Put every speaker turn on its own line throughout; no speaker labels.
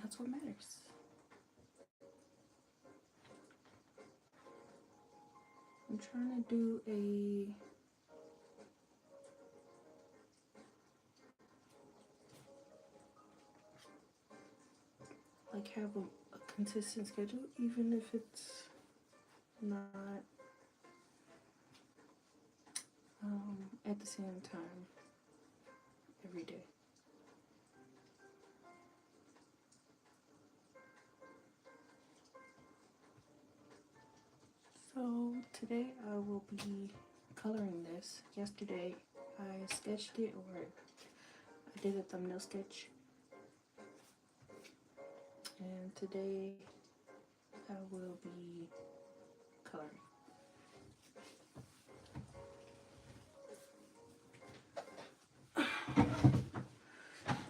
that's what matters. I'm trying to do have a consistent schedule, even if it's not at the same time every day. So today I will be coloring this. Yesterday I sketched it, or I did a thumbnail sketch, and today I will be coloring.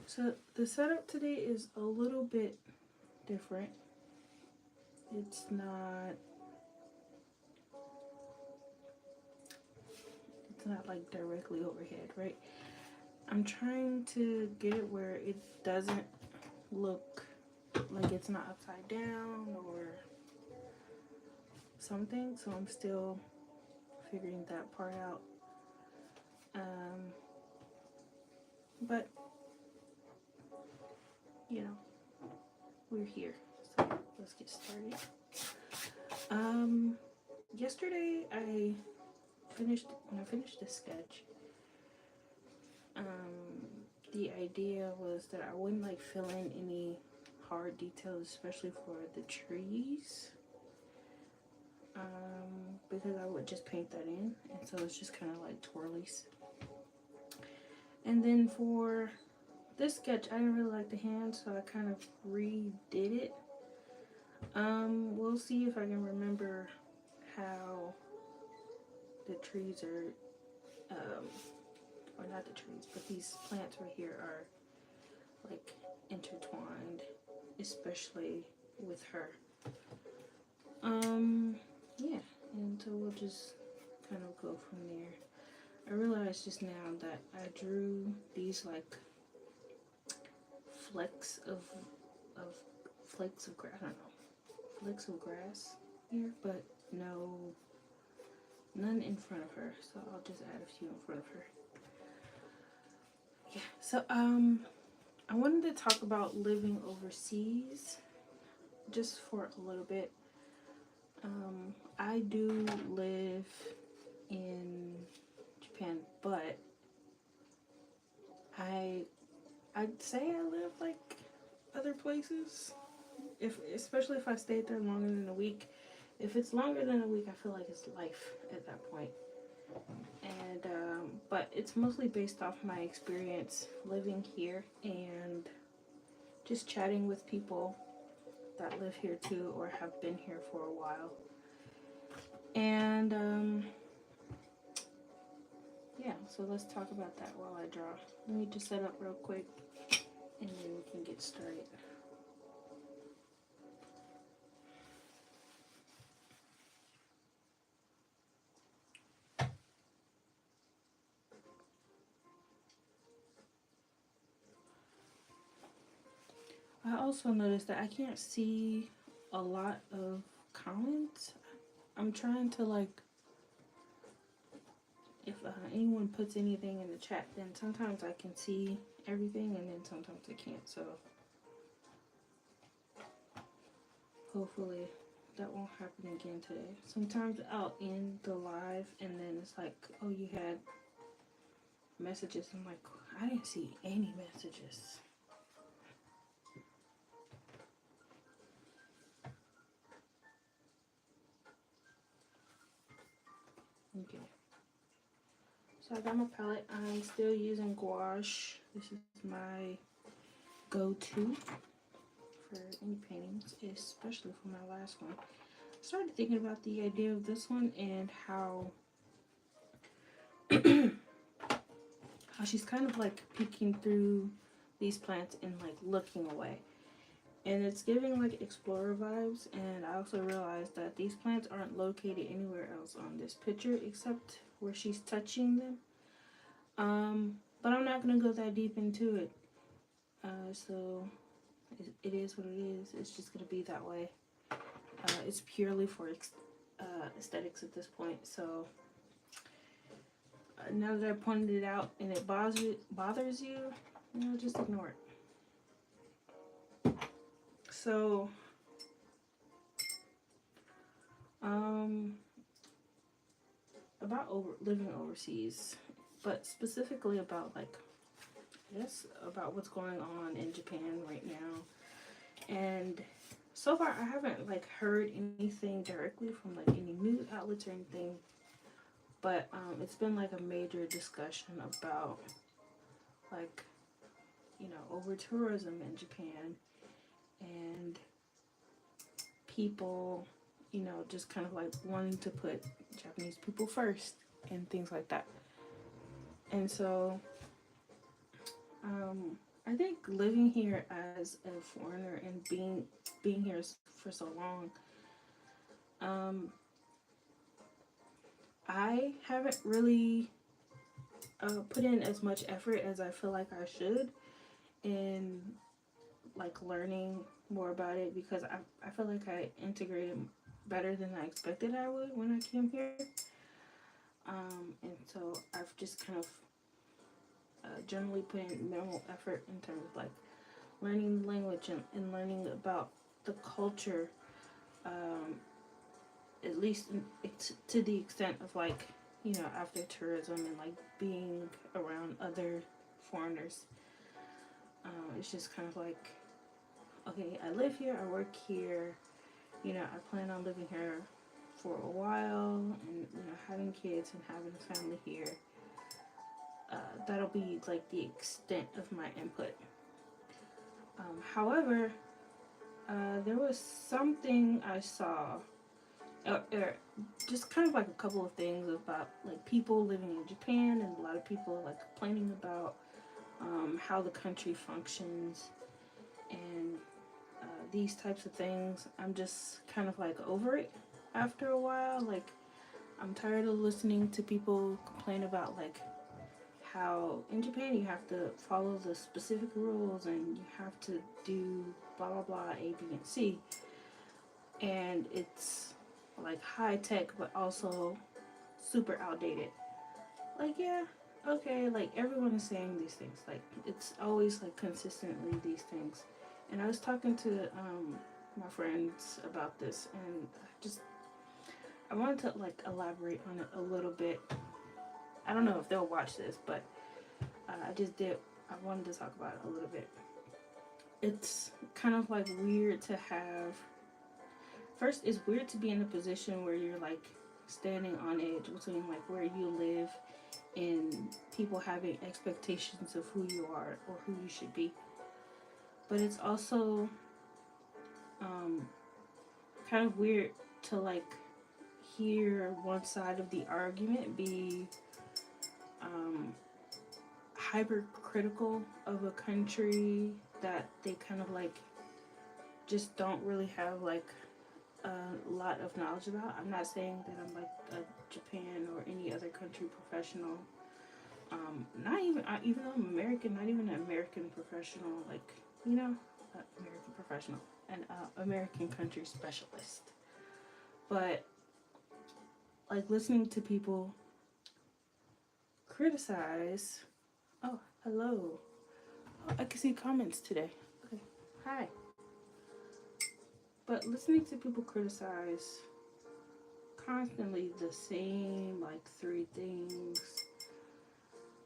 So the setup today is a little bit different. It's not like directly overhead, right? I'm trying to get it where it doesn't look like it's not upside down or something, so I'm still figuring that part out. But you know, we're here, so let's get started. Yesterday when I finished the sketch, the idea was that I wouldn't like fill in any hard details, especially for the trees, because I would just paint that in, and so it's just kind of like twirlies. And then for this sketch, I didn't really like the hand, so I kind of redid it. We'll see if I can remember how the trees are, or not the trees, but these plants right here are like intertwined, especially with her. Yeah, and so we'll just kind of go from there. I realized just now that I drew these like flecks of flakes of grass. I don't know, flecks of grass here, but none in front of her. So I'll just add a few in front of her. Yeah. So I wanted to talk about living overseas just for a little bit. I do live in Japan, but I'd say I live like other places. Especially if I stayed there longer than a week. If it's longer than a week, I feel like it's life at that point. And but it's mostly based off my experience living here and just chatting with people that live here too or have been here for a while. And yeah, so let's talk about that while I draw. Let me just set up real quick and then we can get started. I also noticed that I can't see a lot of comments. I'm trying to like, if anyone puts anything in the chat, then sometimes I can see everything and then sometimes I can't. So hopefully that won't happen again today. Sometimes I'll end the live and then it's like, oh, you had messages. I'm like, I didn't see any messages. Okay. So I got my palette. I'm still using gouache. This is my go-to for any paintings, especially for my last one. I started thinking about the idea of this one and how how she's kind of like peeking through these plants and like looking away. And it's giving like explorer vibes, and I also realized that these plants aren't located anywhere else on this picture except where she's touching them. But I'm not gonna go that deep into it. So It is what it is. It's just gonna be that way. It's purely for aesthetics at this point. So now that I pointed it out and it bothers you, just ignore it. So, about living overseas, but specifically about like, yes, about what's going on in Japan right now. And so far, I haven't like heard anything directly from like any news outlets or anything. But it's been like a major discussion about like, over tourism in Japan and people, just kind of like wanting to put Japanese people first and things like that. And so I think living here as a foreigner and being here for so long, I haven't really put in as much effort as I feel like I should in like learning more about it, because I feel like I integrated better than I expected I would when I came here. And so I've just kind of generally put in minimal effort in terms of like learning the language and learning about the culture, at least to the extent of like, after tourism and like being around other foreigners. It's just kind of like, okay, I live here, I work here, I plan on living here for a while and, having kids and having a family here. That'll be like the extent of my input. However, there was something I saw, just kind of like a couple of things about like people living in Japan, and a lot of people like complaining about how the country functions and these types of things. I'm just kind of like over it after a while. Like, I'm tired of listening to people complain about like how in Japan you have to follow the specific rules and you have to do blah blah blah A, B, and C. And it's like high tech but also super outdated. Like, yeah, okay, like everyone is saying these things. Like, it's always like consistently these things. And I was talking to my friends about this, and I wanted to like elaborate on it a little bit. I don't know if they'll watch this, but I wanted to talk about it a little bit. It's kind of like weird to have. First, it's weird to be in a position where you're like standing on edge between like where you live and people having expectations of who you are or who you should be. But it's also kind of weird to like hear one side of the argument be hypercritical of a country that they kind of like just don't really have like a lot of knowledge about. I'm not saying that I'm like a Japan or any other country professional. Not even, even though I'm American, not even an American professional, like, American professional, an American country specialist. But like listening to people criticize. Oh, hello. Oh, I can see comments today. Okay, hi. But listening to people criticize constantly the same like three things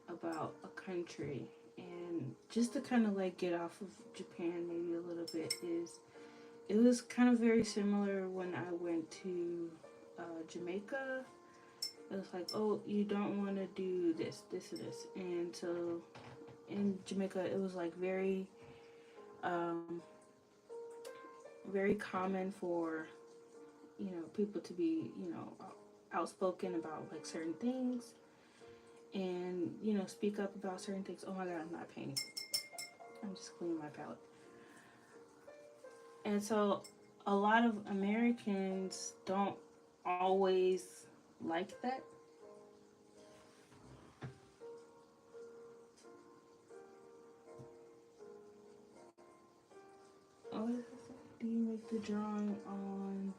about a country, and just to kind of like get off of Japan maybe a little bit, is it was kind of very similar when I went to Jamaica. It was like, oh, you don't want to do this, this, and this. And so in Jamaica, it was like very, very common for, people to be, outspoken about like certain things and, speak up about certain things. Oh my God, I'm not painting. I'm just cleaning my palette. And so a lot of Americans don't always like that. like the drawing on.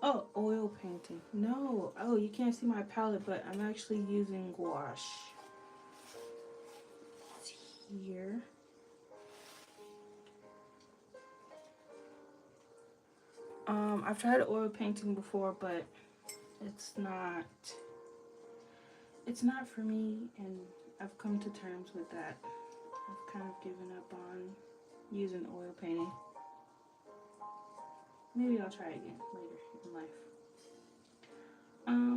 Oh, oil painting. No. Oh, you can't see my palette, but I'm actually using gouache. It's here. I've tried oil painting before, but it's not it's not for me, and I've come to terms with that. I've kind of given up on using oil painting. Maybe I'll try again later in life.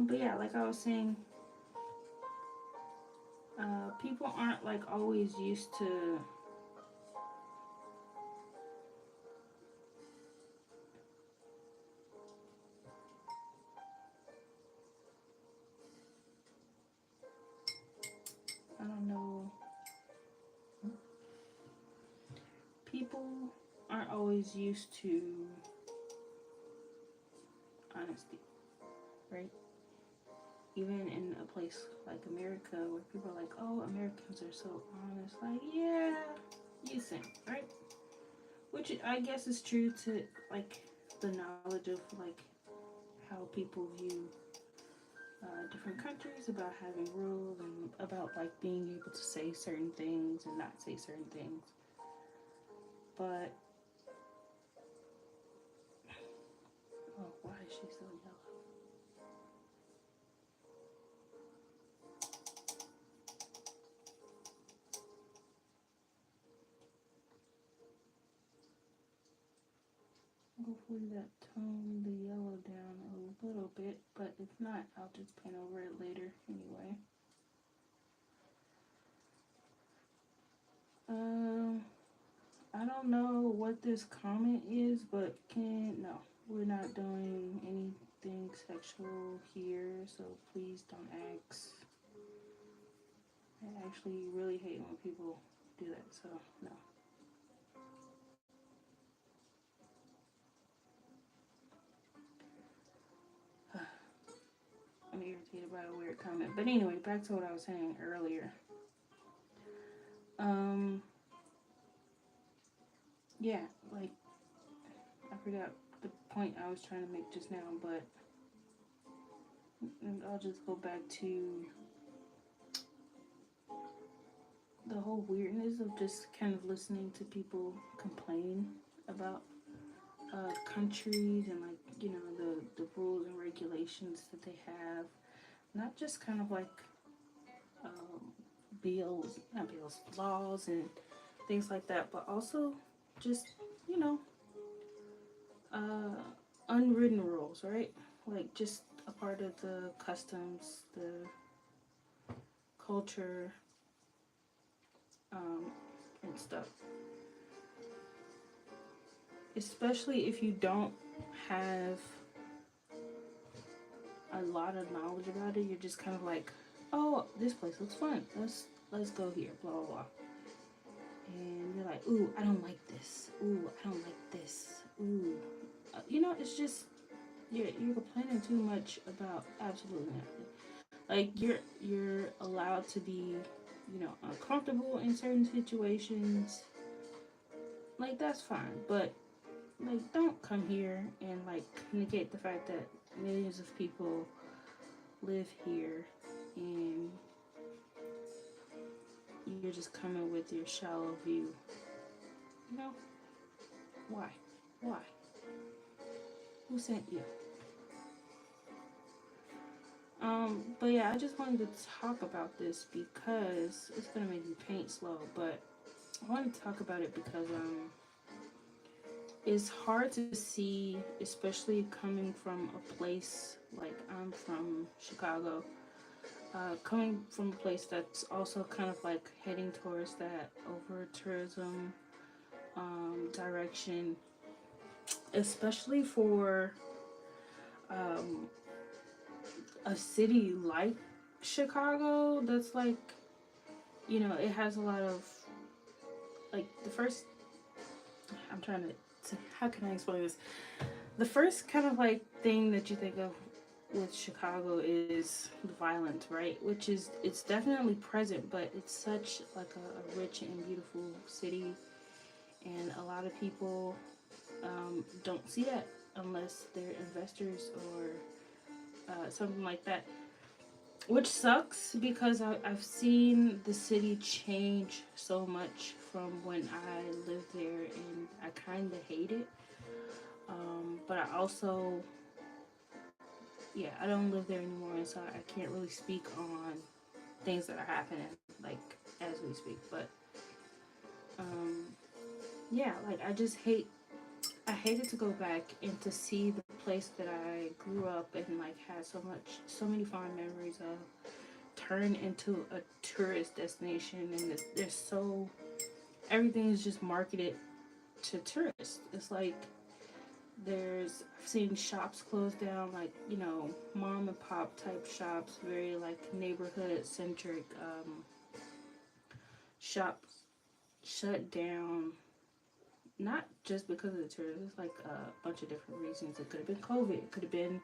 But yeah, like I was saying, people aren't like always used to I don't know. People aren't always used to honesty, right? Even in a place like America where people are like, oh, Americans are so honest. Like, yeah, you think, right? Which I guess is true to like the knowledge of like how people view different countries, about having rules, and about like being able to say certain things and not say certain things. But oh, why is she so yellow? Hopefully that toned the yellow down a little bit, but if not, I'll just paint over it later anyway. I don't know what this comment is, but no, we're not doing anything sexual here, so please don't ask. I actually really hate when people do that, so no. I'm irritated by a weird comment. But anyway, back to what I was saying earlier. Yeah, like, I forgot the point I was trying to make just now, but I'll just go back to the whole weirdness of just kind of listening to people complain about countries and like the rules and regulations that they have, not just kind of like um, not bills, laws and things like that, but also just you know uh, unwritten rules, right? Like just a part of the customs, the culture, um, and stuff. Especially if you don't have a lot of knowledge about it, you're just kind of like, oh, this place looks fun. Let's go here. Blah blah blah. And you're like, ooh, I don't like this. Ooh, I don't like this. Ooh, it's just you're complaining too much about absolutely nothing. Like you're allowed to be, uncomfortable in certain situations. Like that's fine, but like don't come here and like negate the fact that millions of people live here and you're just coming with your shallow view. You know? Why? Why? Who sent you? But yeah, I just wanted to talk about this because it's gonna make me paint slow, but I wanted to talk about it because it's hard to see, especially coming from a place like I'm from Chicago, coming from a place that's also kind of like heading towards that over tourism direction, especially for um, a city like Chicago that's like, it has a lot of like the first. I'm trying to. How can I explain this? The first kind of like thing that you think of with Chicago is the violence, right? Which is it's definitely present, but it's such like a rich and beautiful city, And a lot of people don't see that unless they're investors or something like that, which sucks because I've seen the city change so much from when I lived there, and I kind of hate it. But I also, yeah, I don't live there anymore, and so I can't really speak on things that are happening like as we speak. But um, yeah, like I hated to go back and to see the place that I grew up and like had so many fond memories of turn into a tourist destination, and there's so everything is just marketed to tourists. It's like I've seen shops close down, like, mom and pop type shops, very like neighborhood centric shops shut down, not just because of the tourists. It's like a bunch of different reasons. It could have been COVID, it could have been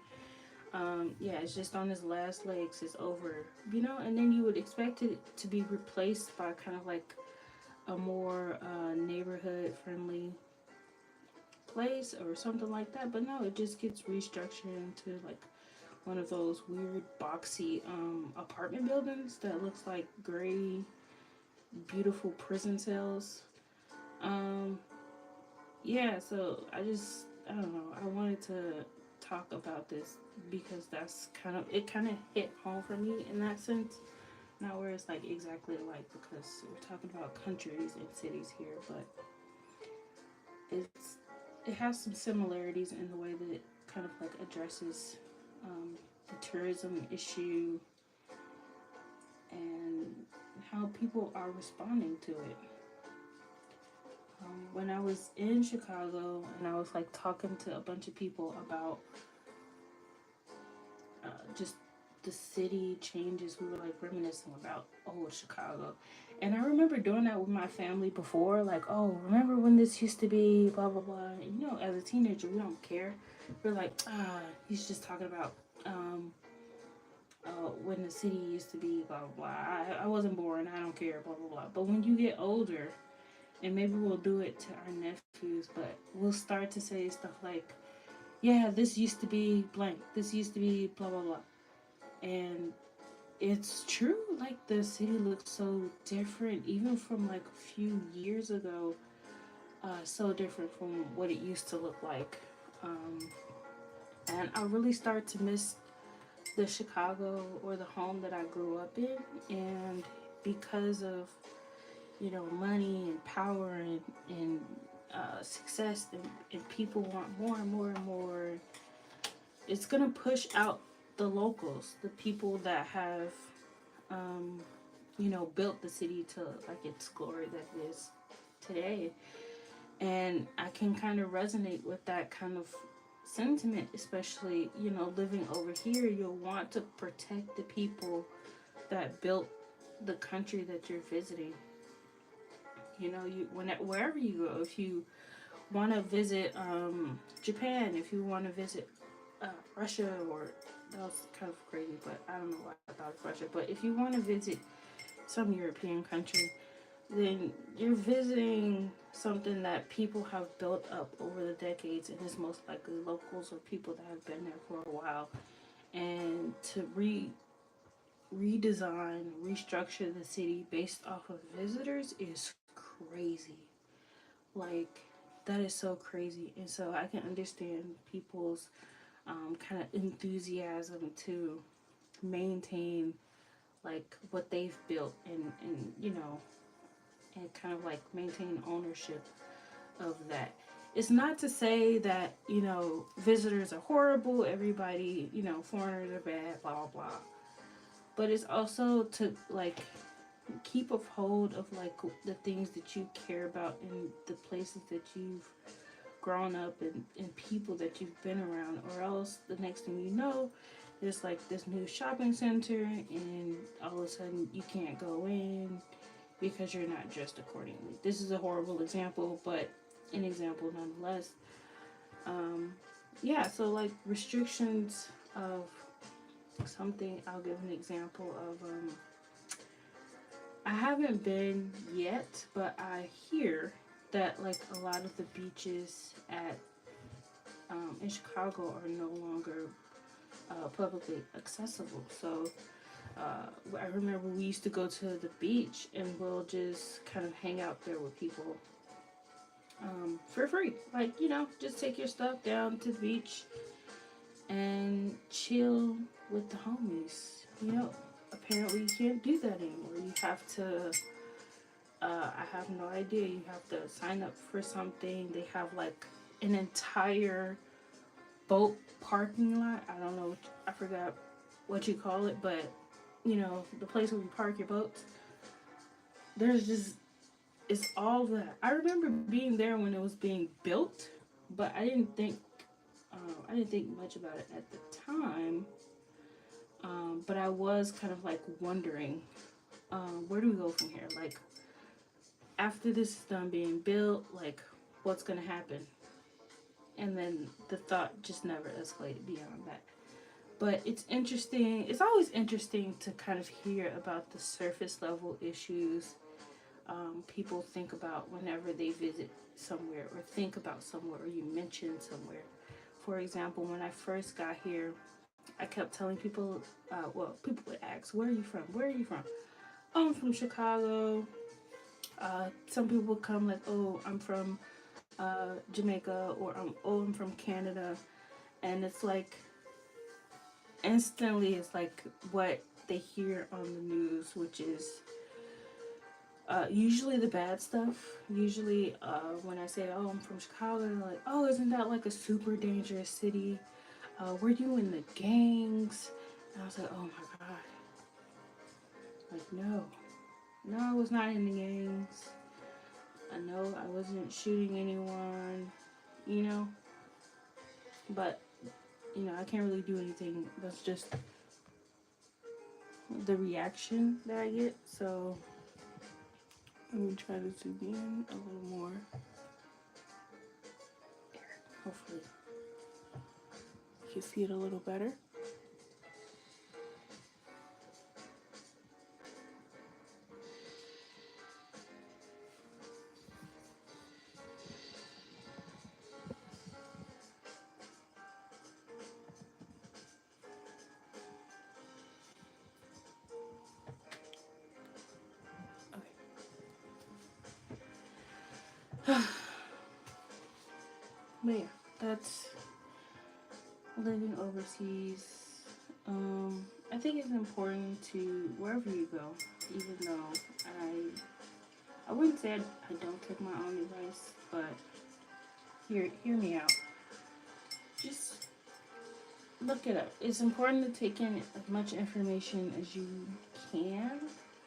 yeah, it's just on his last legs, it's over, and then you would expect it to be replaced by kind of like a more neighborhood friendly place or something like that. But no, it just gets restructured into like one of those weird boxy apartment buildings that looks like gray, beautiful prison cells. Um, yeah, so I don't know. I wanted to talk about this because it kind of hit home for me in that sense. Not where it's like exactly alike because we're talking about countries and cities here, but it's it has some similarities in the way that it kind of like addresses the tourism issue and how people are responding to it. When I was in Chicago and I was like talking to a bunch of people about just the city changes, we were like reminiscing about old Chicago. And I remember doing that with my family before, like, oh, remember when this used to be blah blah blah. And, as a teenager, we don't care. We're like, he's just talking about when the city used to be blah blah blah. I wasn't born. I don't care blah blah blah. But when you get older, and maybe we'll do it to our nephews, but we'll start to say stuff like, yeah, this used to be blank. This used to be blah blah blah. And it's true, like the city looks so different even from like a few years ago, so different from what it used to look like. um, and I really start to miss the Chicago or the home that I grew up in. And because of money and power and success, and people want more and more and more, it's gonna push out the locals, the people that have um, built the city to like its glory that it is today. And I can kind of resonate with that kind of sentiment, especially, living over here. You'll want to protect the people that built the country that you're visiting. Wherever you go, if you want to visit Japan, if you want to visit Russia, or that was kind of crazy, but I don't know why I thought of Russia. But if you want to visit some European country, then you're visiting something that people have built up over the decades, and it's most likely locals or people that have been there for a while. And to redesign, restructure the city based off of visitors is crazy. Like, that is so crazy. And so I can understand people's kind of enthusiasm to maintain like what they've built, and kind of like maintain ownership of that. It's not to say that, visitors are horrible, everybody, foreigners are bad, blah blah blah. But it's also to like keep a hold of like the things that you care about and the places that you've grown up and people that you've been around, or else the next thing you know, there's like this new shopping center, and all of a sudden you can't go in because you're not dressed accordingly. This is a horrible example, but an example nonetheless. Yeah, so like restrictions of something, I'll give an example of I haven't been yet, but I hear that like a lot of the beaches at in Chicago are no longer publicly accessible. So I remember we used to go to the beach and we'll just kind of hang out there with people for free. Like, you know, just take your stuff down to the beach and chill with the homies. You know, apparently you can't do that anymore. You have to, I have no idea, you have to sign up for something. They have like an entire boat parking lot. I don't know, I forgot what you call it, but you know, the place where you park your boats. There's just, it's all that. I remember being there when it was being built, but I didn't think much about it at the time. But I was kind of like wondering, where do we go from here? Like, after this is done being built, like, what's gonna happen? And then the thought just never escalated beyond that. But it's interesting. It's always interesting to kind of hear about the surface level issues people think about whenever they visit somewhere or think about somewhere or you mention somewhere. For example, when I first got here, I kept telling people, people would ask, "Where are you from? Where are you from?" "Oh, I'm from Chicago." Some people would come like, "Oh, I'm from Jamaica," or I'm from Canada," and it's like instantly it's like what they hear on the news, which is usually the bad stuff. Usually, when I say, "Oh, I'm from Chicago," they're like, "Oh, isn't that like a super dangerous city? Were you in the gangs?" And I was like, "Oh my god!" Like, no, I was not in the gangs. I know I wasn't shooting anyone, you know. But you know, I can't really do anything. That's just the reaction that I get. So let me try to zoom in a little more. Hopefully you can see it a little better. Okay. But yeah, that's living overseas. I think it's important to wherever you go, even though I wouldn't say I don't take my own advice, but hear me out. Just look it up. It's important to take in as much information as you can,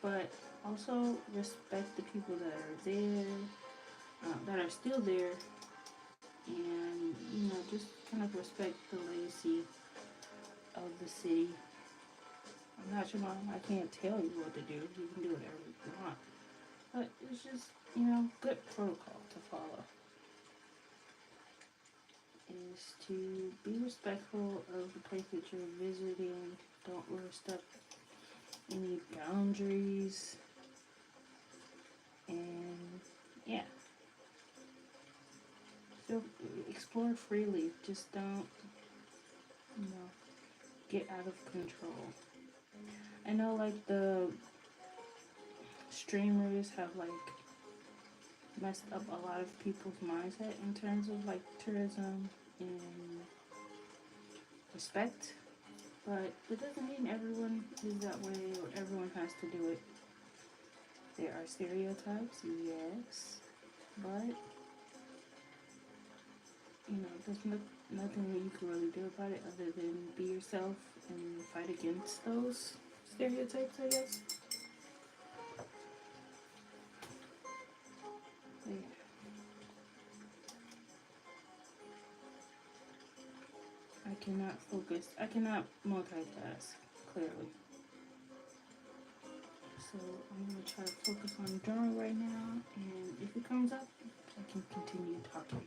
but also respect the people that are there, that are still there, and you know, just kind of respect the legacy of the city. I'm not your mom. I can't tell you what to do. You can do whatever you want, but it's just, you know, good protocol to follow. Is to be respectful of the place that you're visiting. Don't overstep any boundaries. And yeah, so explore freely. Just don't, you know, get out of control. I know like the streamers have like messed up a lot of people's mindset in terms of like tourism and respect. But it doesn't mean everyone is that way or everyone has to do it. There are stereotypes, yes, but you know, there's nothing that you can really do about it other than be yourself and fight against those stereotypes, I guess. But yeah. I cannot focus. I cannot multitask, clearly. So I'm going to try to focus on drawing right now, and if it comes up, I can continue talking.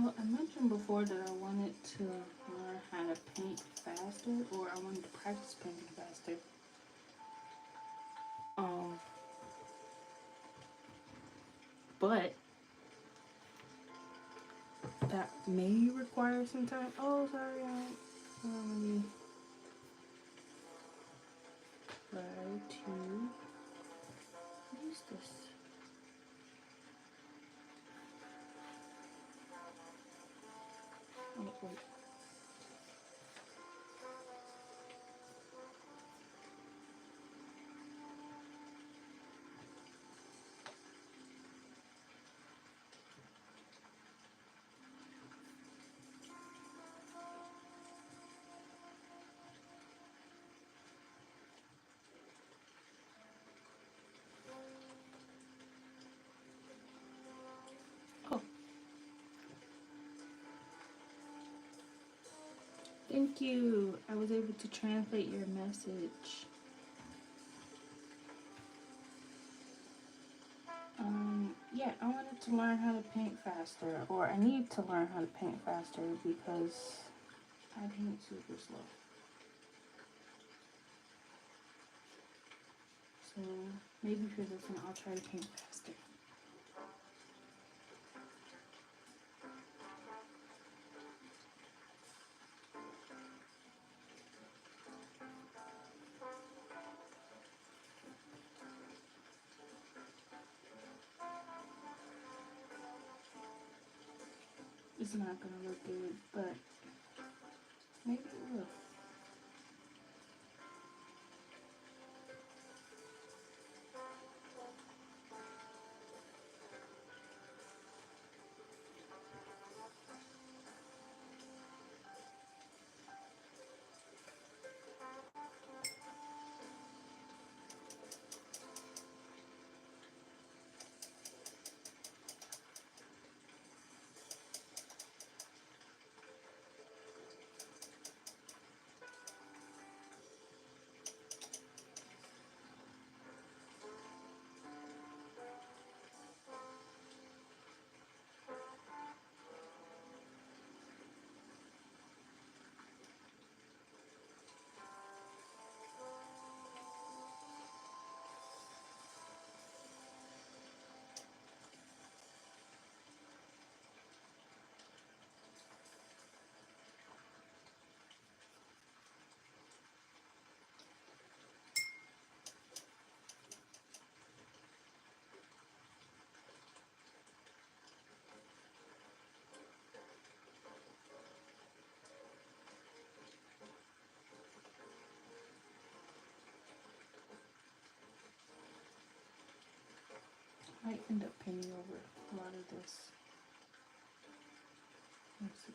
Oh, I mentioned before that I wanted to learn how to paint faster, or I wanted to practice painting faster. Um, but that may require some time. Oh, sorry, let me try to. What is this? Oh, wait. Oh, thank you. I was able to translate your message. Yeah, I wanted to learn how to paint faster, or I need to learn how to paint faster because I paint super slow. So maybe for this one, I'll try to paint faster. It's not gonna look good, but maybe it will. I might end up painting over a lot of this. Let's see.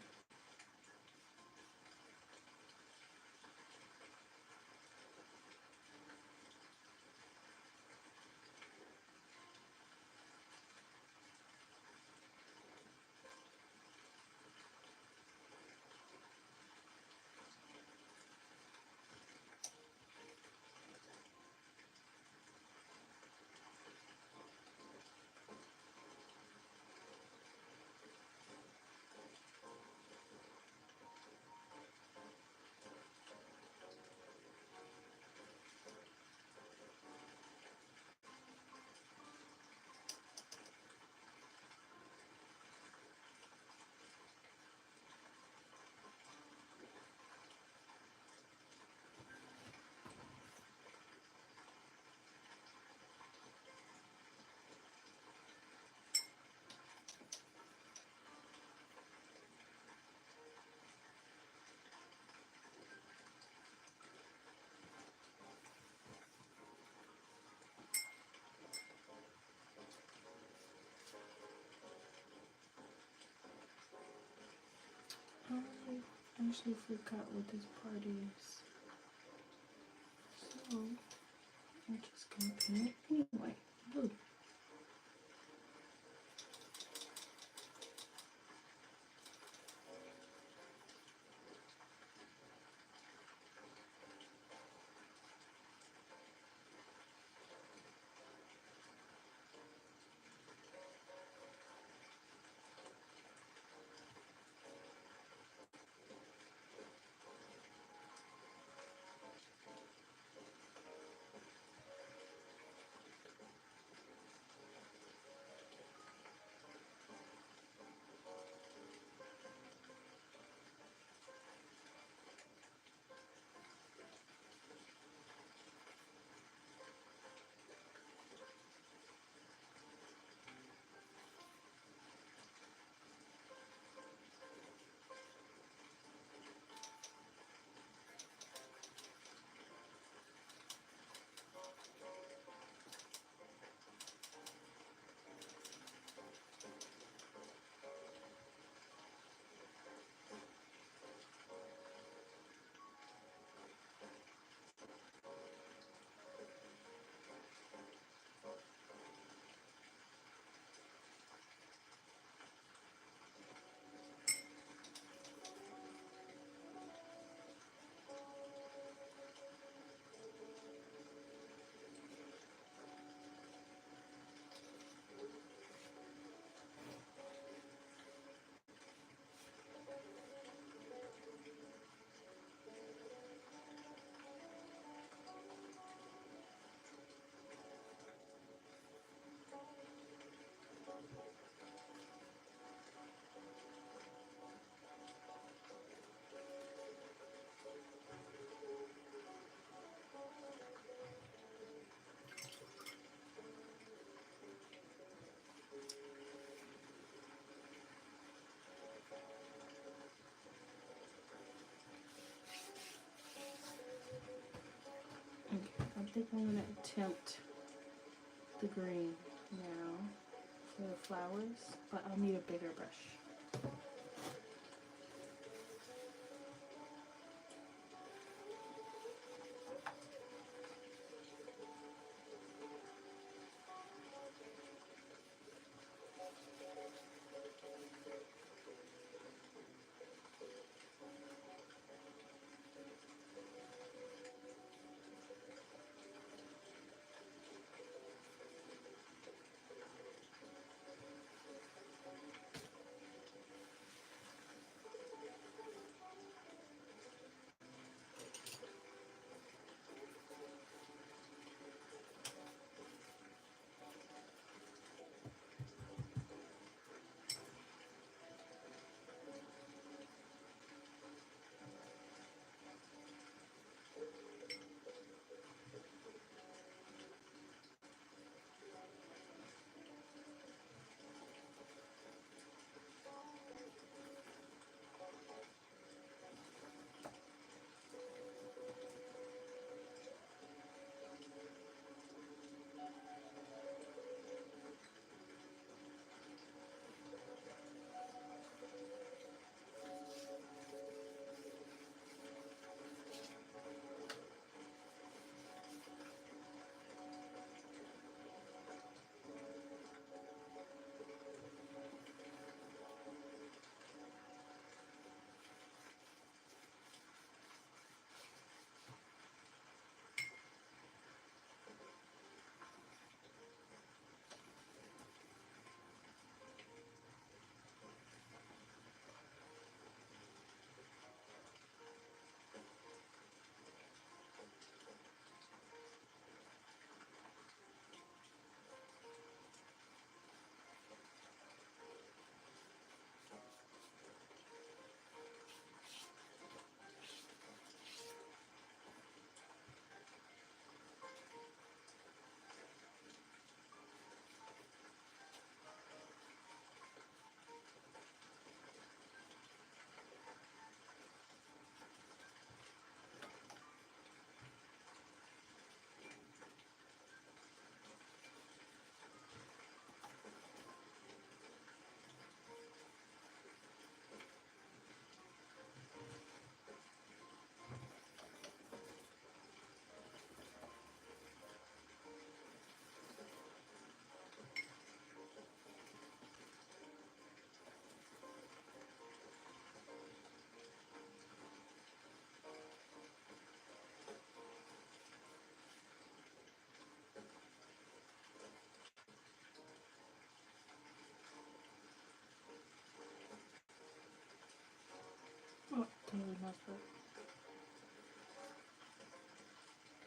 I actually forgot what this part is. So I'm just gonna paint it anyway. Blue. think I'm gonna attempt the green now for the flowers, but I'll need a bigger brush. Oh, totally messed up.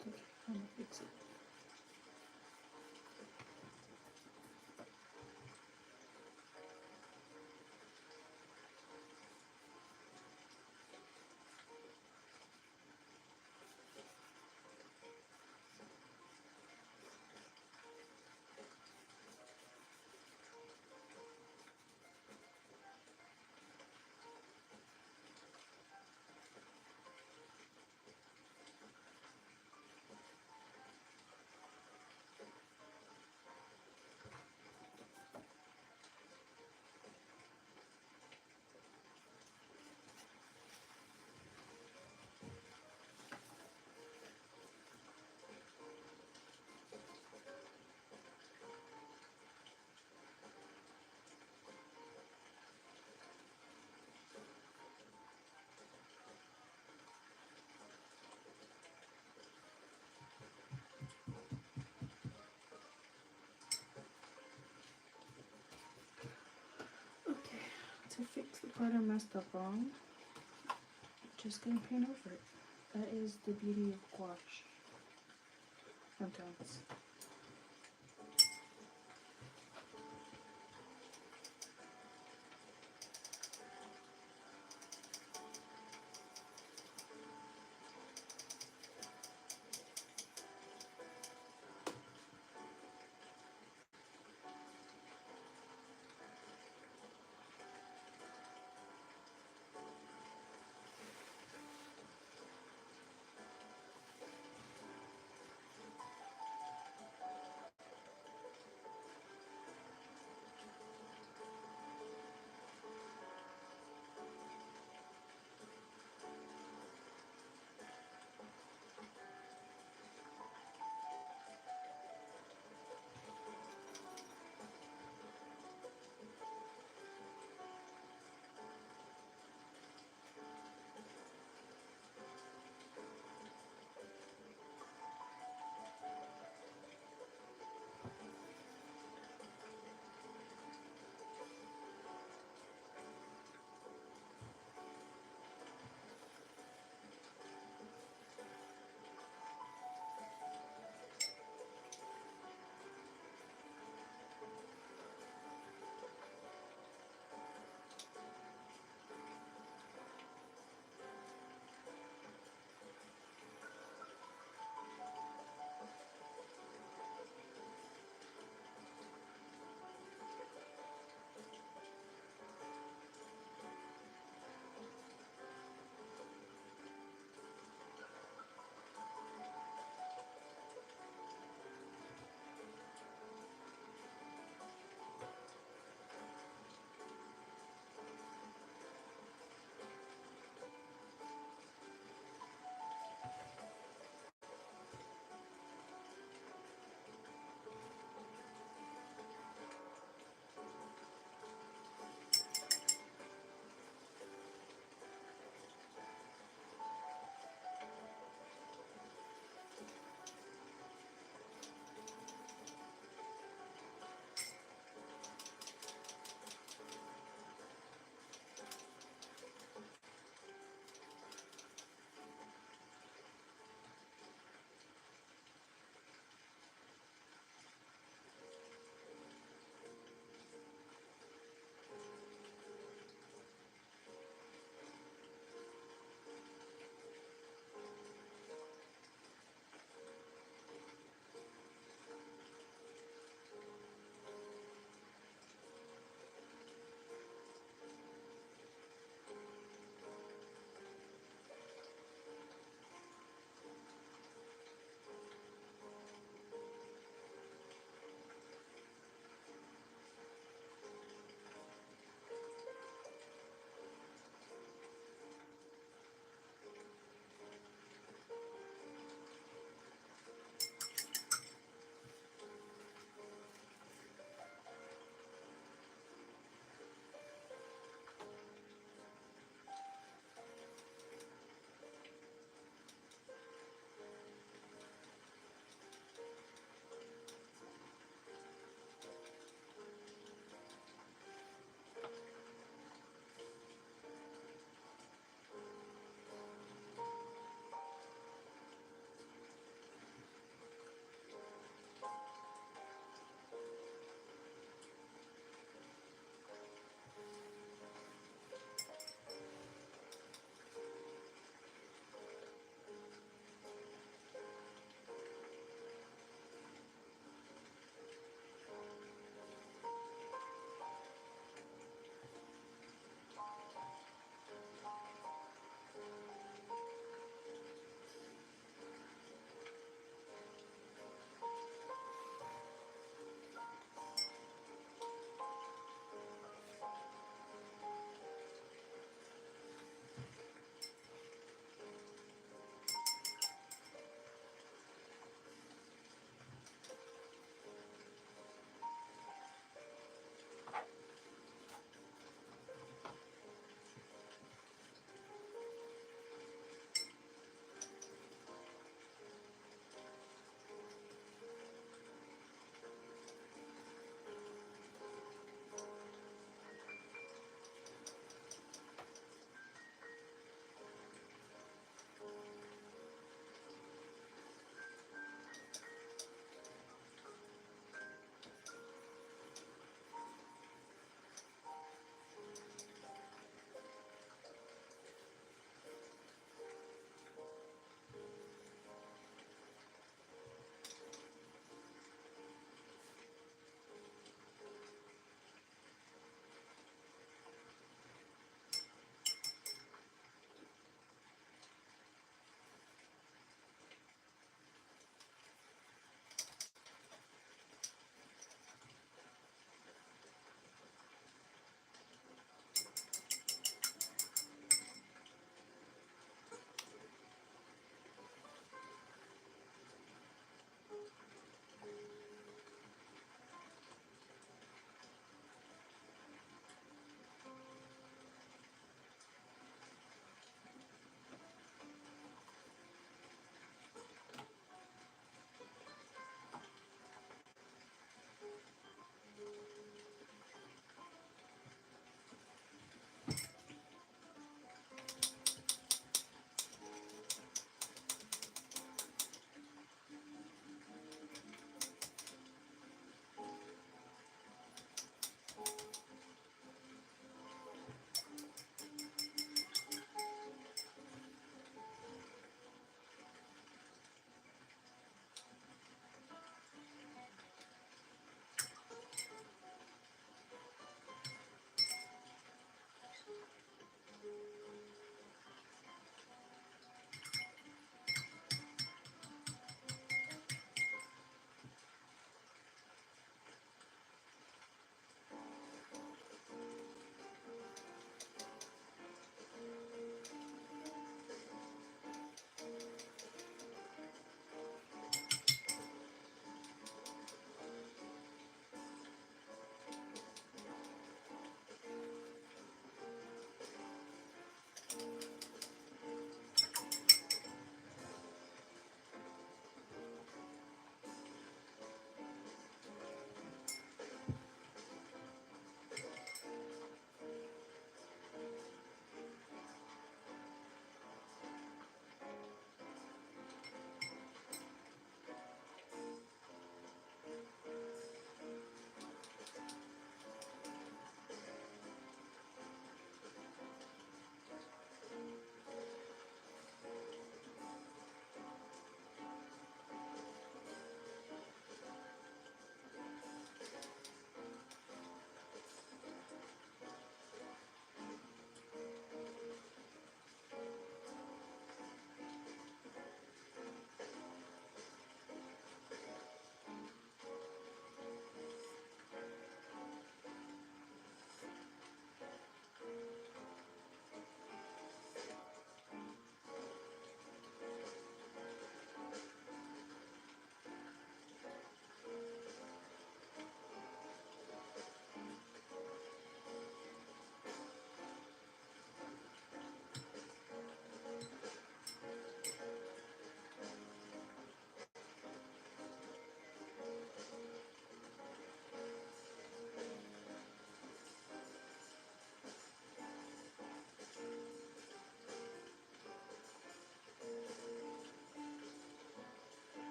Okay, I'm gonna fix it. Okay, to fix the part I messed up on, just gonna paint over it. That is the beauty of gouache. Sometimes.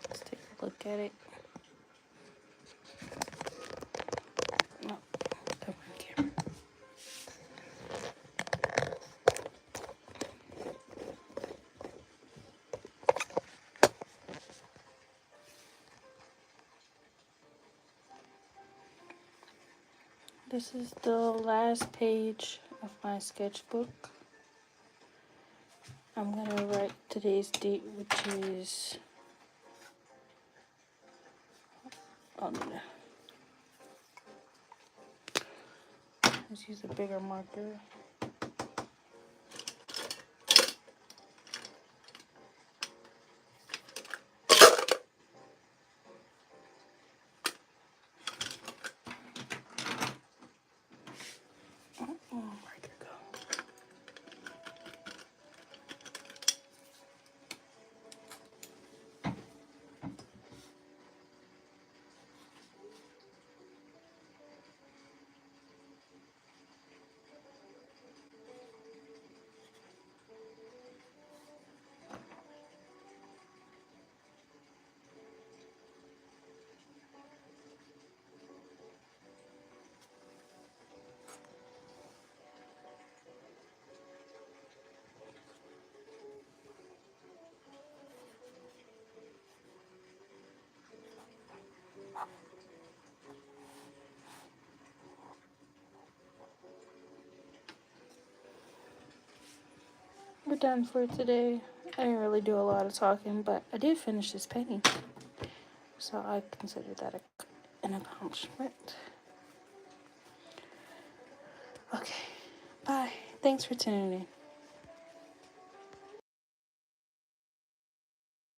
Let's take a look at it. No, come on, camera. This is the last page of my sketchbook. I'm gonna write today's date, which is let's use a bigger marker. Where'd it go? We're done for today. I didn't really do a lot of talking, but I did finish this painting. So I consider that an accomplishment. Okay, bye. Thanks for tuning in.